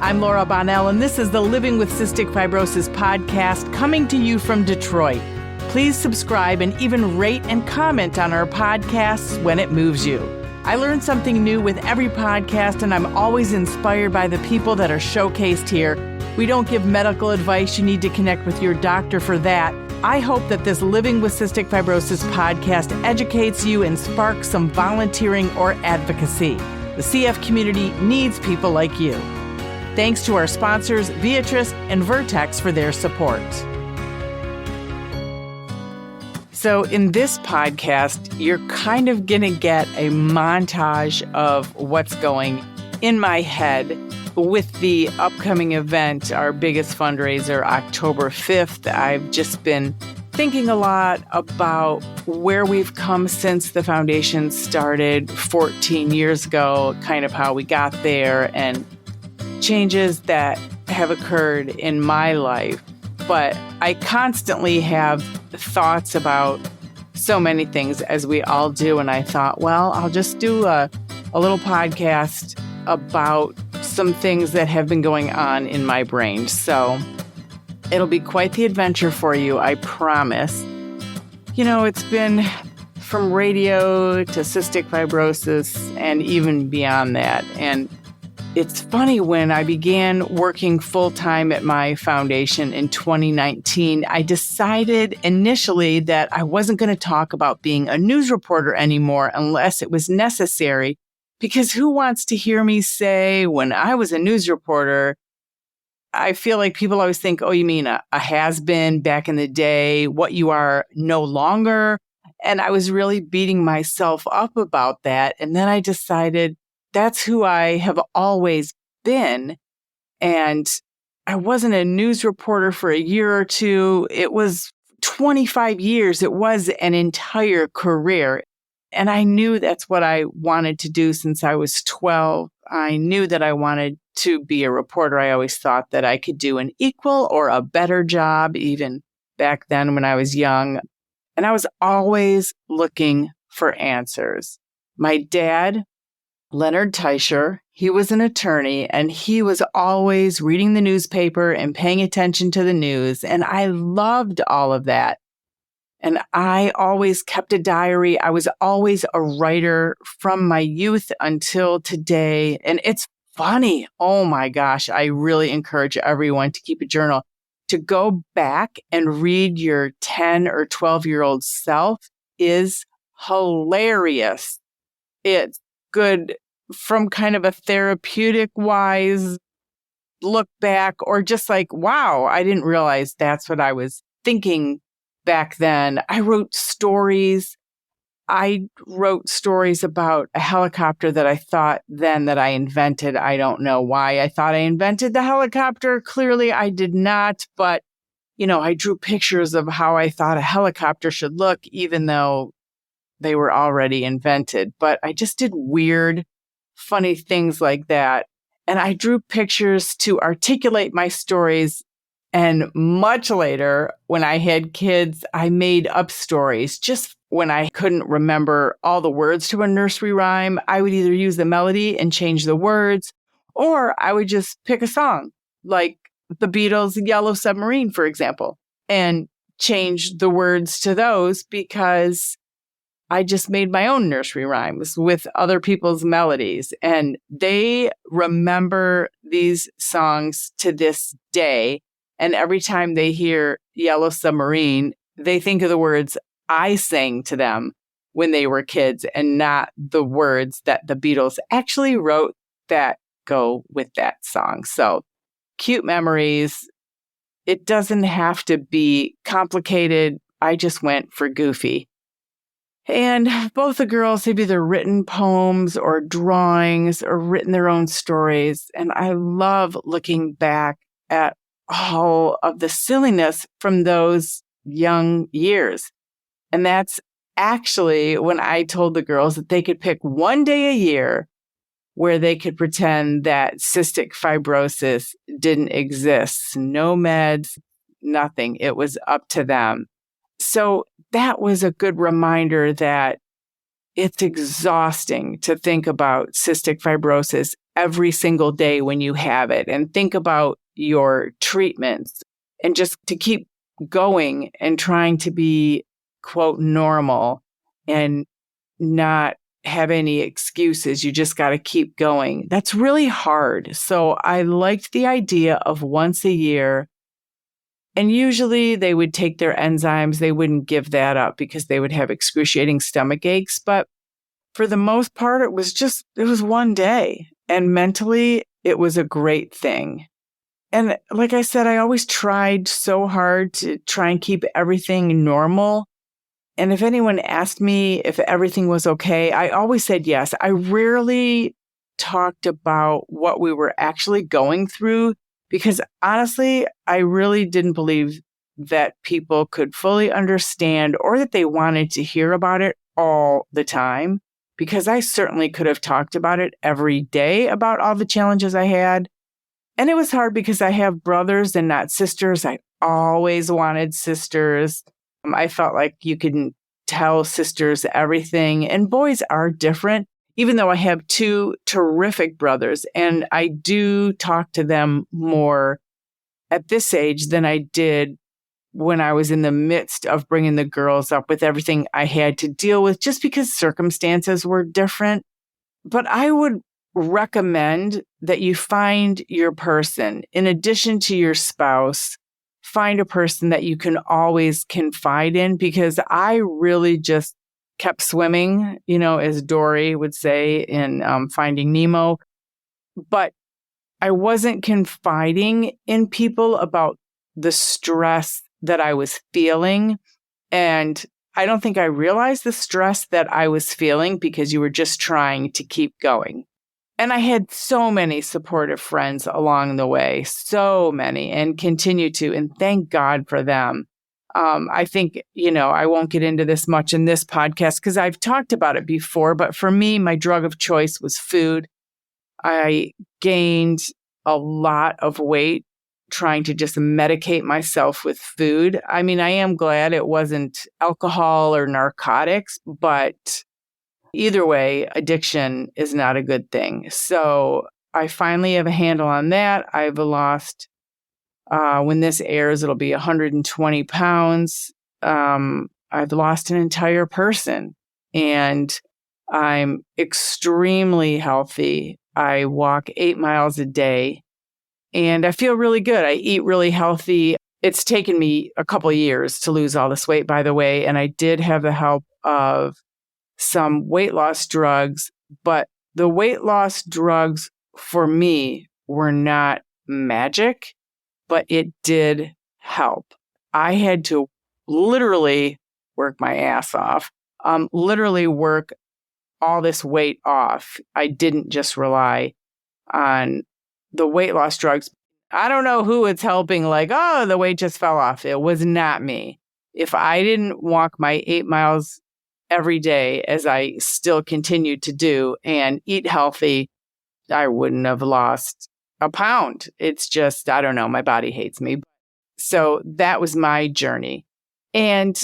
I'm Laura Bonnell, and this is the Living with Cystic Fibrosis podcast coming to you from Detroit. Please subscribe and even rate and comment on our podcasts when it moves you. I learn something new with every podcast, and I'm always inspired by the people that are showcased here. We don't give medical advice. You need to connect with your doctor for that. I hope that this Living with Cystic Fibrosis podcast educates you and sparks some volunteering or advocacy. The CF community needs people like you. Thanks to our sponsors, Viatris and Vertex, for their support. So in this podcast, you're kind of going to get a montage of what's going in my head with the upcoming event, our biggest fundraiser, October 5th. I've just been thinking a lot about where we've come since the foundation started 14 years ago, kind of how we got there and changes that have occurred in my life. But I constantly have thoughts about so many things, as we all do. And I thought, well, I'll just do a little podcast about some things that have been going on in my brain. So it'll be quite the adventure for you, I promise. You know, it's been from radio to cystic fibrosis and even beyond that. And it's funny, when I began working full-time at my foundation in 2019, I decided initially that I wasn't going to talk about being a news reporter anymore unless it was necessary. Because who wants to hear me say, when I was a news reporter, I feel like people always think, oh, you mean a has-been back in the day, what you are no longer? And I was really beating myself up about that. And then I decided that's who I have always been. And I wasn't a news reporter for a year or two. It was 25 years. It was an entire career. And I knew that's what I wanted to do since I was 12. I knew that I wanted to be a reporter. I always thought that I could do an equal or a better job, even back then when I was young. And I was always looking for answers. My dad, Leonard Teicher, he was an attorney, and he was always reading the newspaper and paying attention to the news. And I loved all of that. And I always kept a diary. I was always a writer from my youth until today. And it's funny. Oh my gosh. I really encourage everyone to keep a journal, to go back and read your 10 or 12-year-old self is hilarious. It's good from kind of a therapeutic wise look back, or just like, wow, I didn't realize that's what I was thinking back then. I wrote stories. I wrote stories about a helicopter that I thought then that I invented. I don't know why I thought I invented the helicopter. Clearly I did not. But, you know, I drew pictures of how I thought a helicopter should look, even though they were already invented. But I just did weird, funny things like that. And I drew pictures to articulate my stories. And much later, when I had kids, I made up stories. Just when I couldn't remember all the words to a nursery rhyme, I would either use the melody and change the words, or I would just pick a song, like the Beatles' Yellow Submarine, for example, and change the words to those, because I just made my own nursery rhymes with other people's melodies. And they remember these songs to this day. And every time they hear Yellow Submarine, they think of the words I sang to them when they were kids, and not the words that the Beatles actually wrote that go with that song. So cute memories. It doesn't have to be complicated. I just went for goofy. And both the girls have either written poems or drawings or written their own stories. And I love looking back at all of the silliness from those young years. And that's actually when I told the girls that they could pick one day a year where they could pretend that cystic fibrosis didn't exist. No meds, nothing. It was up to them. So that was a good reminder that it's exhausting to think about cystic fibrosis every single day when you have it, and think about your treatments, and just to keep going and trying to be, quote, normal and not have any excuses. You just got to keep going. That's really hard. So I liked the idea of once a year. And usually they would take their enzymes. They wouldn't give that up because they would have excruciating stomach aches. But for the most part, it was one day. And mentally, it was a great thing. And like I said, I always tried so hard to try and keep everything normal. And if anyone asked me if everything was okay, I always said yes. I rarely talked about what we were actually going through because honestly, I really didn't believe that people could fully understand or that they wanted to hear about it all the time, because I certainly could have talked about it every day about all the challenges I had. And it was hard because I have brothers and not sisters. I always wanted sisters. I felt like you can tell sisters everything, and boys are different, even though I have two terrific brothers, and I do talk to them more at this age than I did when I was in the midst of bringing the girls up with everything I had to deal with, just because circumstances were different. But I would recommend that you find your person. In addition to your spouse, find a person that you can always confide in, because I really just kept swimming, as Dory would say in Finding Nemo. But I wasn't confiding in people about the stress that I was feeling. And I don't think I realized the stress that I was feeling because you were just trying to keep going. And I had so many supportive friends along the way, so many, and continue to, and thank God for them. I think, I won't get into this much in this podcast because I've talked about it before, but for me, my drug of choice was food. I gained a lot of weight trying to just medicate myself with food. I mean, I am glad it wasn't alcohol or narcotics, but either way, addiction is not a good thing. So I finally have a handle on that. I've lost, when this airs, it'll be 120 pounds. I've lost an entire person, and I'm extremely healthy. I walk 8 miles a day, and I feel really good. I eat really healthy. It's taken me a couple of years to lose all this weight, by the way, and I did have the help of some weight loss drugs, but the weight loss drugs for me were not magic, but it did help. I had to literally work my ass off, literally work all this weight off. I didn't just rely on the weight loss drugs. I don't know who it's helping, like, oh, the weight just fell off. It was not me. If I didn't walk my 8 miles every day, as I still continued to do, and eat healthy, I wouldn't have lost a pound. It's just, I don't know, my body hates me. So that was my journey. And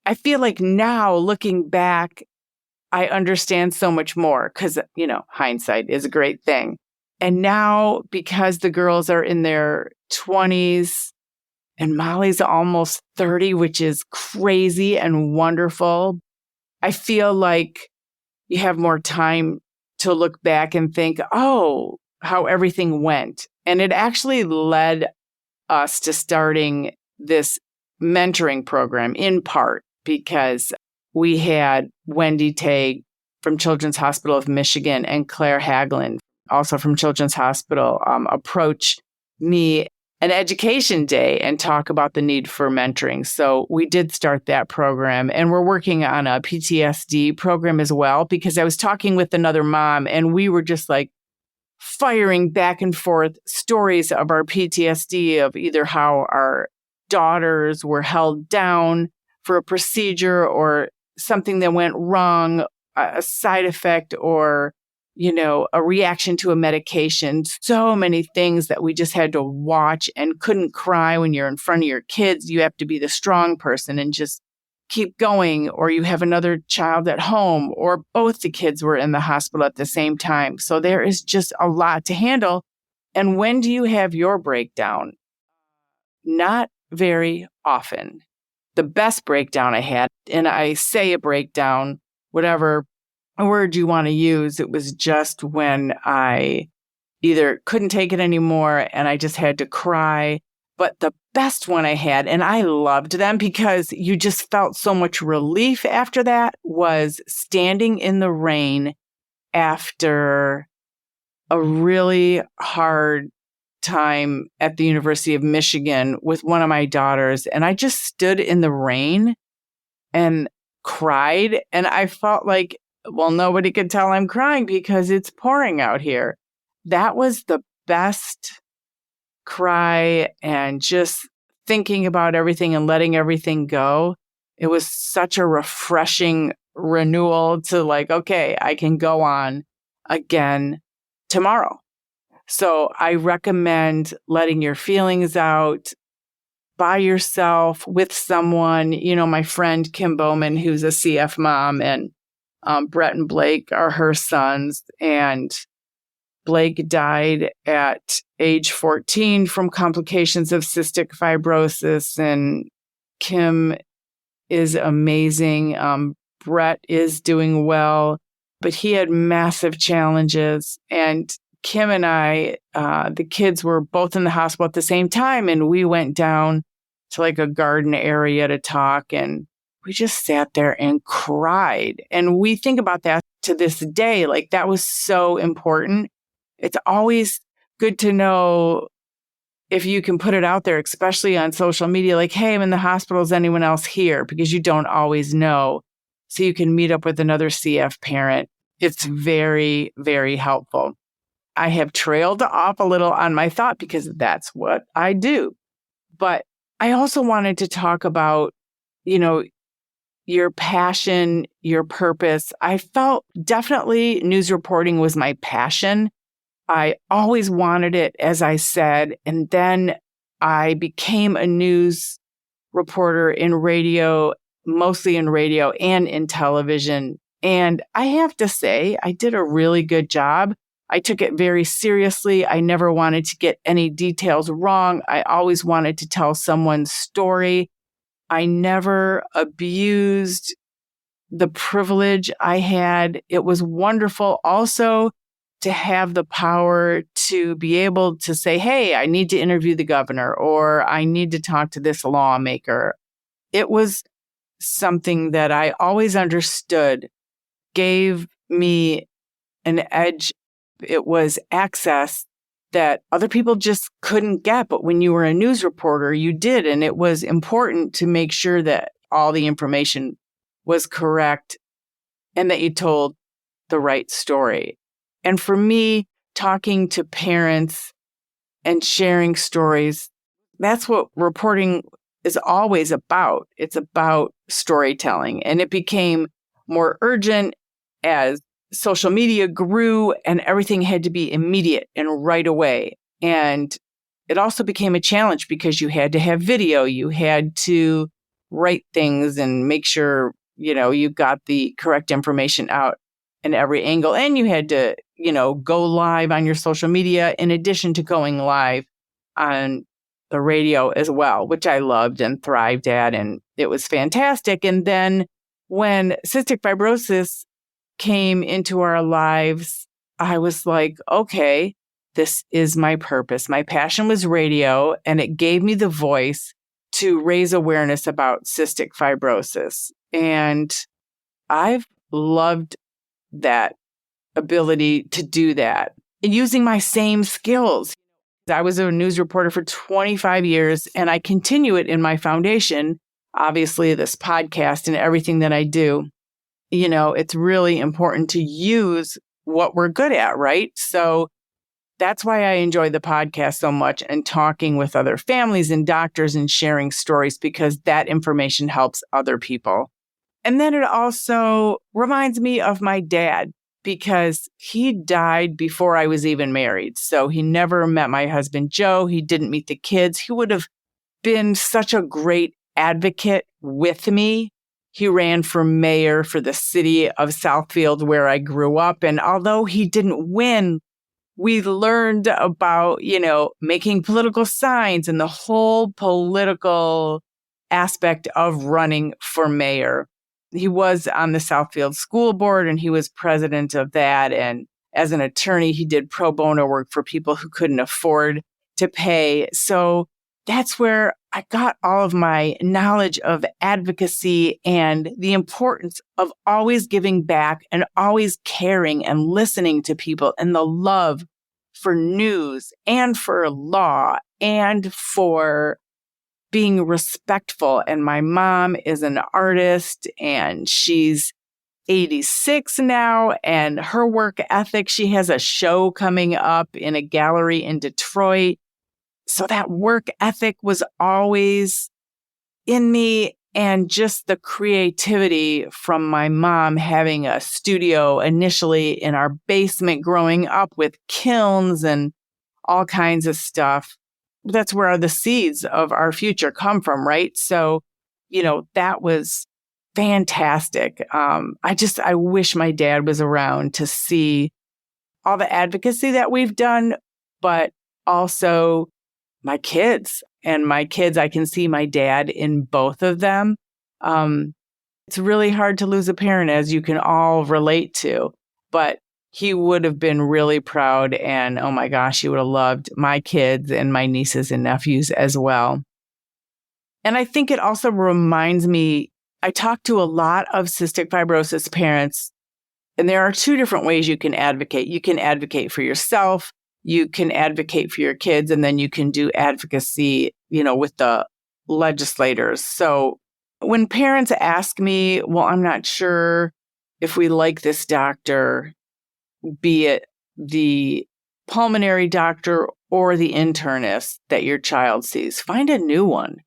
I feel like now, looking back, I understand so much more because, hindsight is a great thing. And now, because the girls are in their 20s and Molly's almost 30, which is crazy and wonderful, I feel like you have more time to look back and think, oh, how everything went. And it actually led us to starting this mentoring program in part because we had Wendy Tague from Children's Hospital of Michigan and Claire Hagelin, also from Children's Hospital, approach me an education day and talk about the need for mentoring. So we did start that program, and we're working on a PTSD program as well, because I was talking with another mom and we were just like firing back and forth stories of our PTSD, of either how our daughters were held down for a procedure or something that went wrong, a side effect, or a reaction to a medication. So many things that we just had to watch and couldn't cry when you're in front of your kids. You have to be the strong person and just keep going, or you have another child at home, or both the kids were in the hospital at the same time. So there is just a lot to handle. And when do you have your breakdown? Not very often. The best breakdown I had, and I say a breakdown, whatever word you want to use, it was just when I either couldn't take it anymore and I just had to cry. But the best one I had, and I loved them because you just felt so much relief after that, was standing in the rain after a really hard time at the University of Michigan with one of my daughters. And I just stood in the rain and cried. And I felt like, well, nobody could tell I'm crying because it's pouring out here. That was the best cry, and just thinking about everything and letting everything go. It was such a refreshing renewal to like, okay, I can go on again tomorrow. So I recommend letting your feelings out by yourself with someone. You know, my friend Kim Bowman, who's a CF mom, and Brett and Blake are her sons. And Blake died at age 14 from complications of cystic fibrosis, and Kim is amazing. Brett is doing well, but he had massive challenges. And Kim and I, the kids were both in the hospital at the same time, and we went down to like a garden area to talk, and we just sat there and cried. And we think about that to this day. Like, that was so important. It's always good to know if you can put it out there, especially on social media, like, hey, I'm in the hospital. Is anyone else here? Because you don't always know. So you can meet up with another CF parent. It's very, very helpful. I have trailed off a little on my thought because that's what I do. But I also wanted to talk about, you know, your passion, your purpose. I felt definitely news reporting was my passion. I always wanted it, as I said, and then I became a news reporter in radio, mostly in radio and in television. And I have to say, I did a really good job. I took it very seriously. I never wanted to get any details wrong. I always wanted to tell someone's story. I never abused the privilege I had. It was wonderful also to have the power to be able to say, hey, I need to interview the governor, or I need to talk to this lawmaker. It was something that I always understood gave me an edge. It was access that other people just couldn't get. But when you were a news reporter, you did. And it was important to make sure that all the information was correct and that you told the right story. And for me, talking to parents and sharing stories, that's what reporting is always about. It's about storytelling. And it became more urgent as social media grew and everything had to be immediate and right away. And it also became a challenge because you had to have video. You had to write things and make sure, you know, you got the correct information out in every angle. And you had to, you know, go live on your social media in addition to going live on the radio as well, which I loved and thrived at. And it was fantastic. And then when cystic fibrosis came into our lives, I was like, okay, this is my purpose. My passion was radio, and it gave me the voice to raise awareness about cystic fibrosis. And I've loved that ability to do that and using my same skills. I was a news reporter for 25 years, and I continue it in my foundation. Obviously, this podcast and everything that I do, you know, it's really important to use what we're good at, right? So that's why I enjoy the podcast so much and talking with other families and doctors and sharing stories, because that information helps other people. And then it also reminds me of my dad, because he died before I was even married. So he never met my husband, Joe. He didn't meet the kids. He would have been such a great advocate with me he ran for mayor for the city of Southfield, where I grew up. And although he didn't win, we learned about, making political signs and the whole political aspect of running for mayor. He was on the Southfield School Board and he was president of that. And as an attorney, he did pro bono work for people who couldn't afford to pay. So that's where I got all of my knowledge of advocacy and the importance of always giving back and always caring and listening to people, and the love for news and for law and for being respectful. And my mom is an artist and she's 86 now, and her work ethic, she has a show coming up in a gallery in Detroit. So that work ethic was always in me, and just the creativity from my mom having a studio initially in our basement growing up with kilns and all kinds of stuff. That's where the seeds of our future come from, right? So, that was fantastic. I wish my dad was around to see all the advocacy that we've done, but also my kids. And my kids, I can see my dad in both of them. It's really hard to lose a parent, as you can all relate to, but he would have been really proud. And oh my gosh, he would have loved my kids and my nieces and nephews as well. And I think it also reminds me, I talk to a lot of cystic fibrosis parents, and there are two different ways you can advocate. You can advocate for yourself, you can advocate for your kids, and then you can do advocacy, with the legislators. So when parents ask me, well, I'm not sure if we like this doctor, be it the pulmonary doctor or the internist that your child sees, find a new one.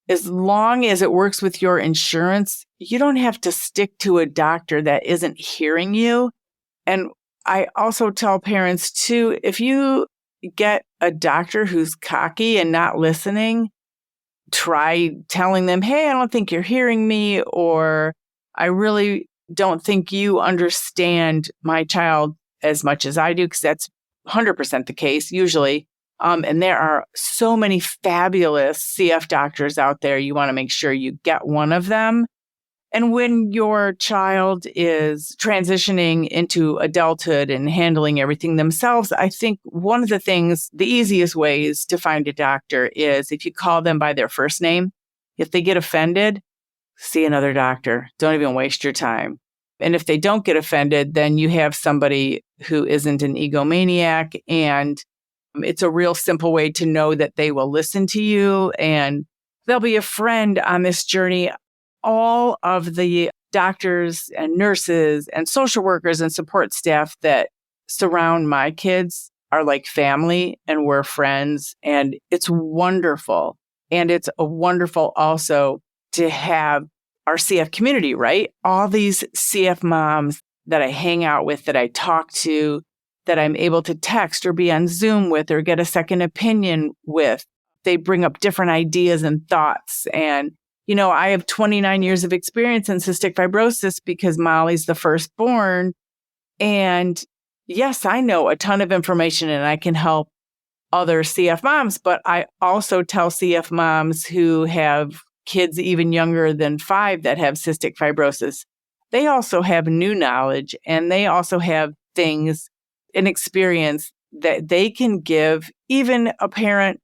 As long as it works with your insurance, you don't have to stick to a doctor that isn't hearing you. And I also tell parents too, if you get a doctor who's cocky and not listening, try telling them, hey, I don't think you're hearing me, or I really don't think you understand my child as much as I do, because that's 100% the case usually. And there are so many fabulous CF doctors out there. You want to make sure you get one of them. And when your child is transitioning into adulthood and handling everything themselves, I think one of the easiest ways to find a doctor is if you call them by their first name. If they get offended, see another doctor. Don't even waste your time. And if they don't get offended, then you have somebody who isn't an egomaniac, and it's a real simple way to know that they will listen to you and they'll be a friend on this journey. All of the doctors and nurses and social workers and support staff that surround my kids are like family, and we're friends, and it's wonderful. And it's wonderful also to have our CF community, right? All these CF moms that I hang out with, that I talk to, that I'm able to text or be on Zoom with or get a second opinion with. They bring up different ideas and thoughts. And, I have 29 years of experience in cystic fibrosis because Molly's the firstborn. And yes, I know a ton of information and I can help other CF moms, but I also tell CF moms who have kids even younger than 5 that have cystic fibrosis, they also have new knowledge, and they also have things and experience that they can give even a parent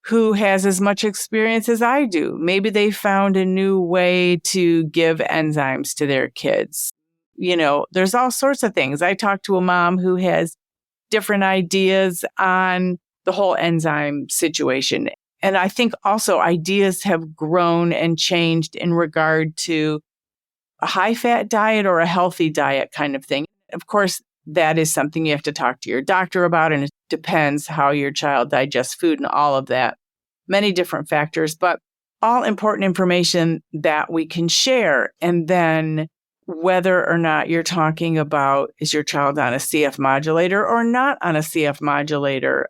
who has as much experience as I do. Maybe they found a new way to give enzymes to their kids. There's all sorts of things. I talked to a mom who has different ideas on the whole enzyme situation. And I think also ideas have grown and changed in regard to a high-fat diet or a healthy diet kind of thing. Of course, that is something you have to talk to your doctor about, and it depends how your child digests food and all of that. Many different factors, but all important information that we can share. And then whether or not you're talking about, is your child on a CF modulator or not on a CF modulator?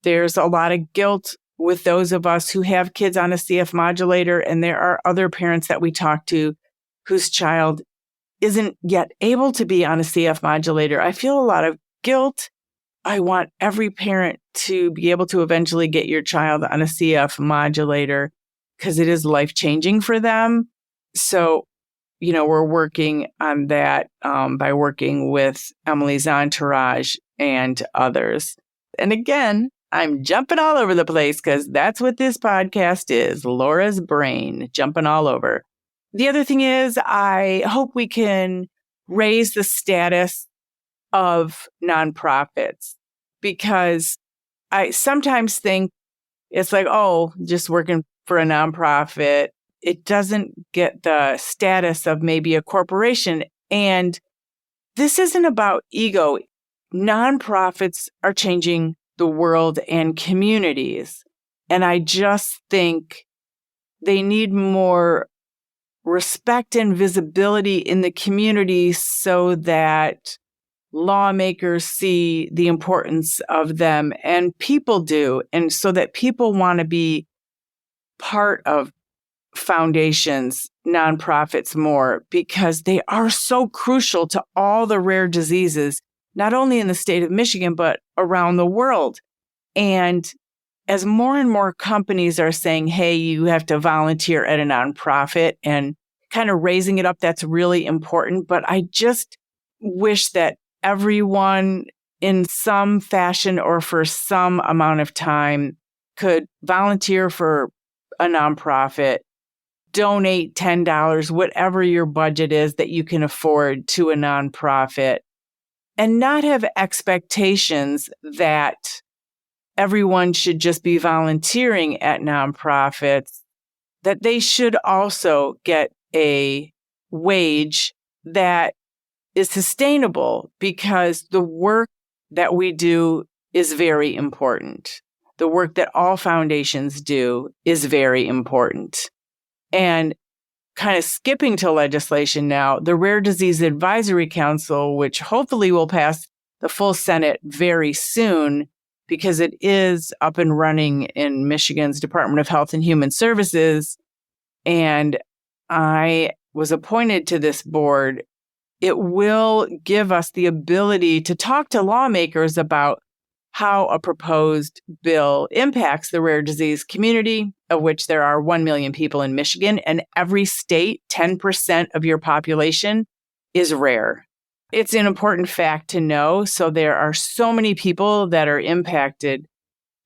There's a lot of guilt with those of us who have kids on a CF modulator, and there are other parents that we talk to whose child isn't yet able to be on a CF modulator, I feel a lot of guilt. I want every parent to be able to eventually get your child on a CF modulator because it is life-changing for them. So, we're working on that by working with Emily's entourage and others. And again, I'm jumping all over the place because that's what this podcast is, Laura's brain, jumping all over. The other thing is, I hope we can raise the status of nonprofits, because I sometimes think it's like, oh, just working for a nonprofit, it doesn't get the status of maybe a corporation. And this isn't about ego. Nonprofits are changing the world and communities. And I just think they need more respect and visibility in the community so that lawmakers see the importance of them and people do. And so that people want to be part of foundations, nonprofits more, because they are so crucial to all the rare diseases, not only in the state of Michigan, but around the world. And as more and more companies are saying, hey, you have to volunteer at a nonprofit and kind of raising it up, that's really important. But I just wish that everyone in some fashion or for some amount of time could volunteer for a nonprofit, donate $10, whatever your budget is that you can afford to a nonprofit, and not have expectations that everyone should just be volunteering at nonprofits, that they should also get a wage that is sustainable, because the work that we do is very important. The work that all foundations do is very important. And kind of skipping to legislation now, the Rare Disease Advisory Council, which hopefully will pass the full Senate very soon, because it is up and running in Michigan's Department of Health and Human Services, and I was appointed to this board. It will give us the ability to talk to lawmakers about how a proposed bill impacts the rare disease community, of which there are 1 million people in Michigan, and every state, 10% of your population is rare. It's an important fact to know. So there are so many people that are impacted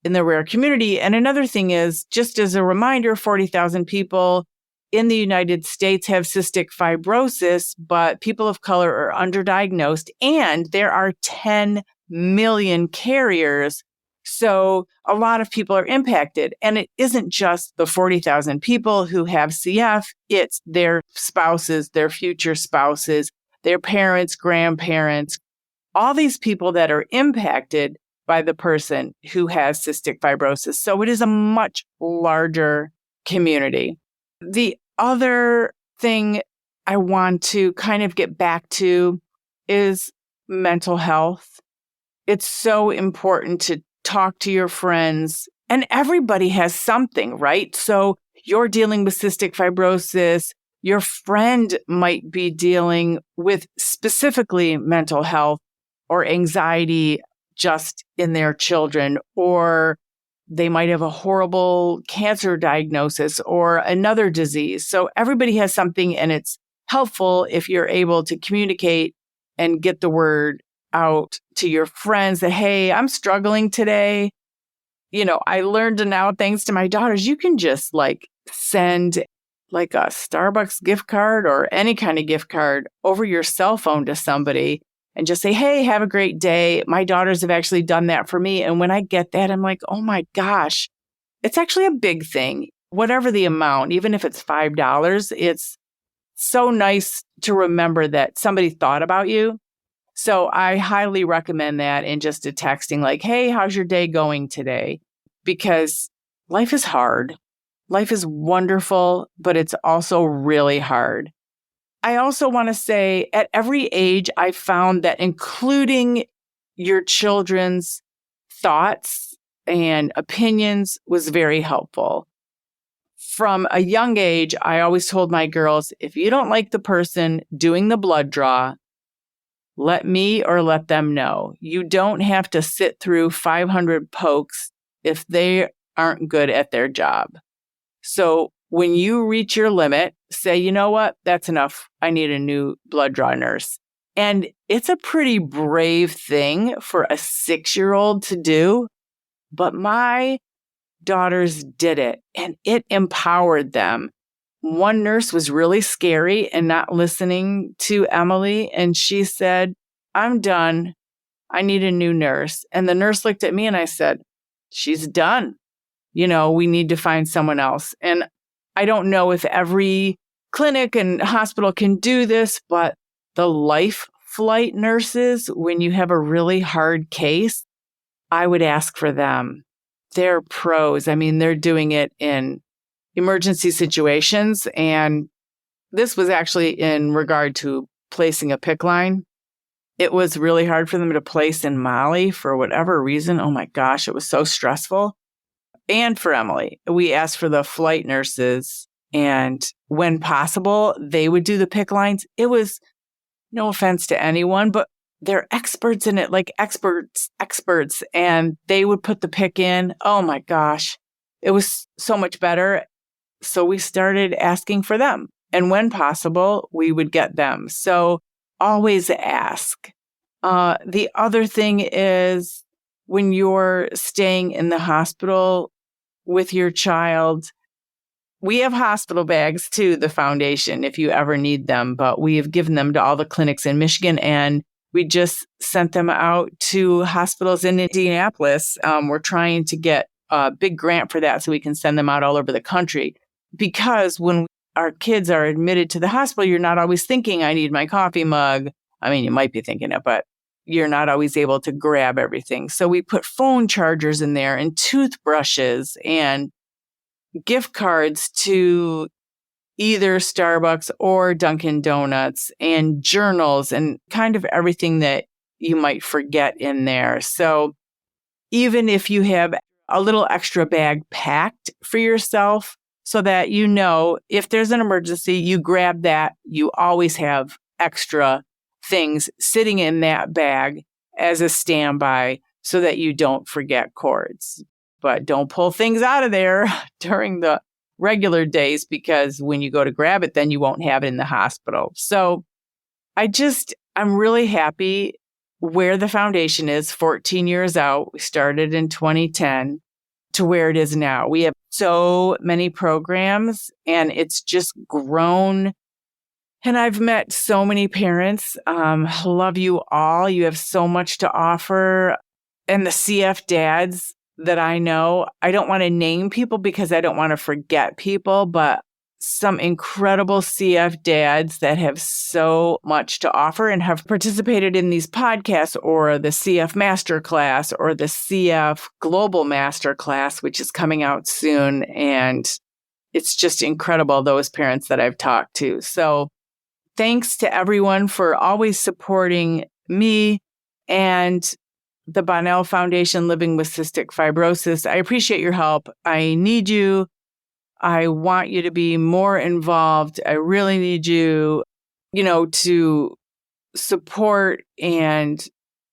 in the rare community. And another thing is, just as a reminder, 40,000 people in the United States have cystic fibrosis, but people of color are underdiagnosed, and there are 10 million carriers. So a lot of people are impacted. And it isn't just the 40,000 people who have CF, it's their spouses, their future spouses, their parents, grandparents, all these people that are impacted by the person who has cystic fibrosis. So it is a much larger community. The other thing I want to kind of get back to is mental health. It's so important to talk to your friends, and everybody has something, right? So you're dealing with cystic fibrosis. Your friend might be dealing with specifically mental health or anxiety just in their children, or they might have a horrible cancer diagnosis or another disease. So everybody has something, and it's helpful if you're able to communicate and get the word out to your friends that, hey, I'm struggling today. I learned now, thanks to my daughters, you can just send a Starbucks gift card or any kind of gift card over your cell phone to somebody and just say, hey, have a great day. My daughters have actually done that for me. And when I get that, I'm like, oh my gosh, it's actually a big thing. Whatever the amount, even if it's $5, it's so nice to remember that somebody thought about you. So I highly recommend that in just a texting like, hey, how's your day going today? Because life is hard. Life is wonderful, but it's also really hard. I also want to say at every age, I found that including your children's thoughts and opinions was very helpful. from a young age, I always told my girls, if you don't like the person doing the blood draw, let me or let them know. You don't have to sit through 500 pokes if they aren't good at their job. So when you reach your limit, say, you know what, that's enough. I need a new blood draw nurse. And it's a pretty brave thing for a 6-year-old to do. But my daughters did it and it empowered them. One nurse was really scary and not listening to Emily. And she said, I'm done. I need a new nurse. And the nurse looked at me and I said, she's done. We need to find someone else. And I don't know if every clinic and hospital can do this, but the life flight nurses, when you have a really hard case, I would ask for them. They're pros. I mean, they're doing it in emergency situations. And this was actually in regard to placing a PICC line. It was really hard for them to place in Mali for whatever reason. Oh my gosh, it was so stressful. And for Emily, we asked for the flight nurses. And when possible, they would do the PICC lines. It was, no offense to anyone, but they're experts in it, like experts. And they would put the PICC in. Oh my gosh, it was so much better. So we started asking for them. And when possible, we would get them. So always ask. The other thing is when you're staying in the hospital with your child, we have hospital bags too, the foundation, if you ever need them, but we have given them to all the clinics in Michigan and we just sent them out to hospitals in Indianapolis. We're trying to get a big grant for that so we can send them out all over the country. Because when our kids are admitted to the hospital, you're not always thinking, I need my coffee mug. I mean, you might be thinking it, but you're not always able to grab everything. So we put phone chargers in there and toothbrushes and gift cards to either Starbucks or Dunkin' Donuts and journals and kind of everything that you might forget in there. So even if you have a little extra bag packed for yourself so that if there's an emergency, you grab that, you always have extra things sitting in that bag as a standby so that you don't forget cords. But don't pull things out of there during the regular days because when you go to grab it, then you won't have it in the hospital. So I'm really happy where the foundation is 14 years out. We started in 2010 to where it is now. We have so many programs and it's just grown. And I've met so many parents. Love you all. You have so much to offer. And the CF dads that I know, I don't want to name people because I don't want to forget people, but some incredible CF dads that have so much to offer and have participated in these podcasts or the CF Masterclass or the CF Global Masterclass, which is coming out soon. And it's just incredible, those parents that I've talked to. So thanks to everyone for always supporting me and the Bonnell Foundation Living with Cystic Fibrosis. I appreciate your help. I need you. I want you to be more involved. I really need you, to support and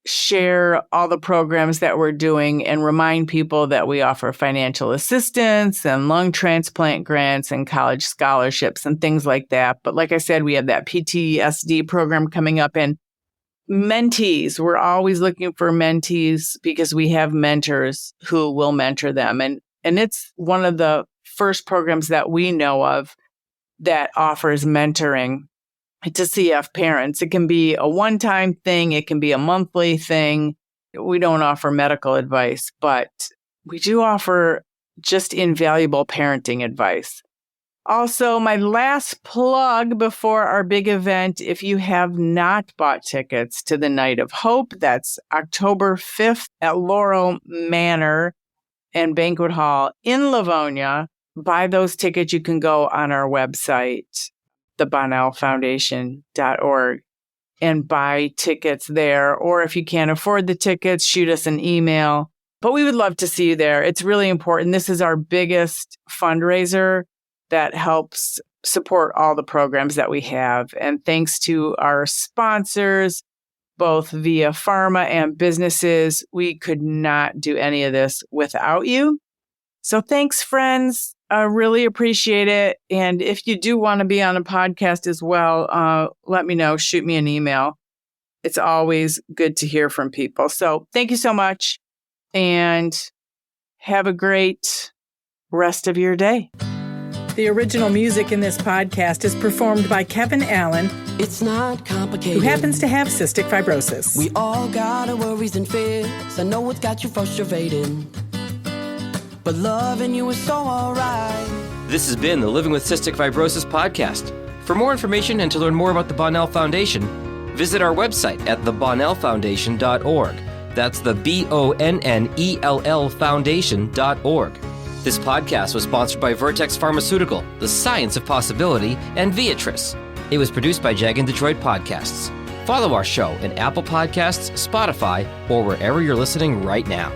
share all the programs that we're doing and remind people that we offer financial assistance and lung transplant grants and college scholarships and things like that. But like I said, we have that PTSD program coming up and mentees. We're always looking for mentees because we have mentors who will mentor them. And it's one of the first programs that we know of that offers mentoring to CF parents. It can be a one-time thing. It can be a monthly thing. We don't offer medical advice, but we do offer just invaluable parenting advice. Also, my last plug before our big event, if you have not bought tickets to the Night of Hope, that's October 5th at Laurel Manor and Banquet Hall in Livonia. Buy those tickets. You can go on our website, thebonnellfoundation.org, and buy tickets there. Or if you can't afford the tickets, shoot us an email. But we would love to see you there. It's really important. This is our biggest fundraiser that helps support all the programs that we have. And thanks to our sponsors, both via pharma and businesses, we could not do any of this without you. So thanks, friends. I really appreciate it. And if you do want to be on a podcast as well, let me know. Shoot me an email. It's always good to hear from people. So thank you so much and have a great rest of your day. The original music in this podcast is performed by Kevin Allen. It's not complicated. Who happens to have cystic fibrosis. We all got our worries and fears. I know what's got you frustrated. But loving you is so alright. This has been the Living with Cystic Fibrosis podcast. For more information and to learn more about the Bonnell Foundation, visit our website at thebonnellfoundation.org. That's the BONNELL Foundation.org. This podcast was sponsored by Vertex Pharmaceutical, The Science of Possibility, and Viatris. It was produced by Jag and Detroit Podcasts. Follow our show in Apple Podcasts, Spotify, or wherever you're listening right now.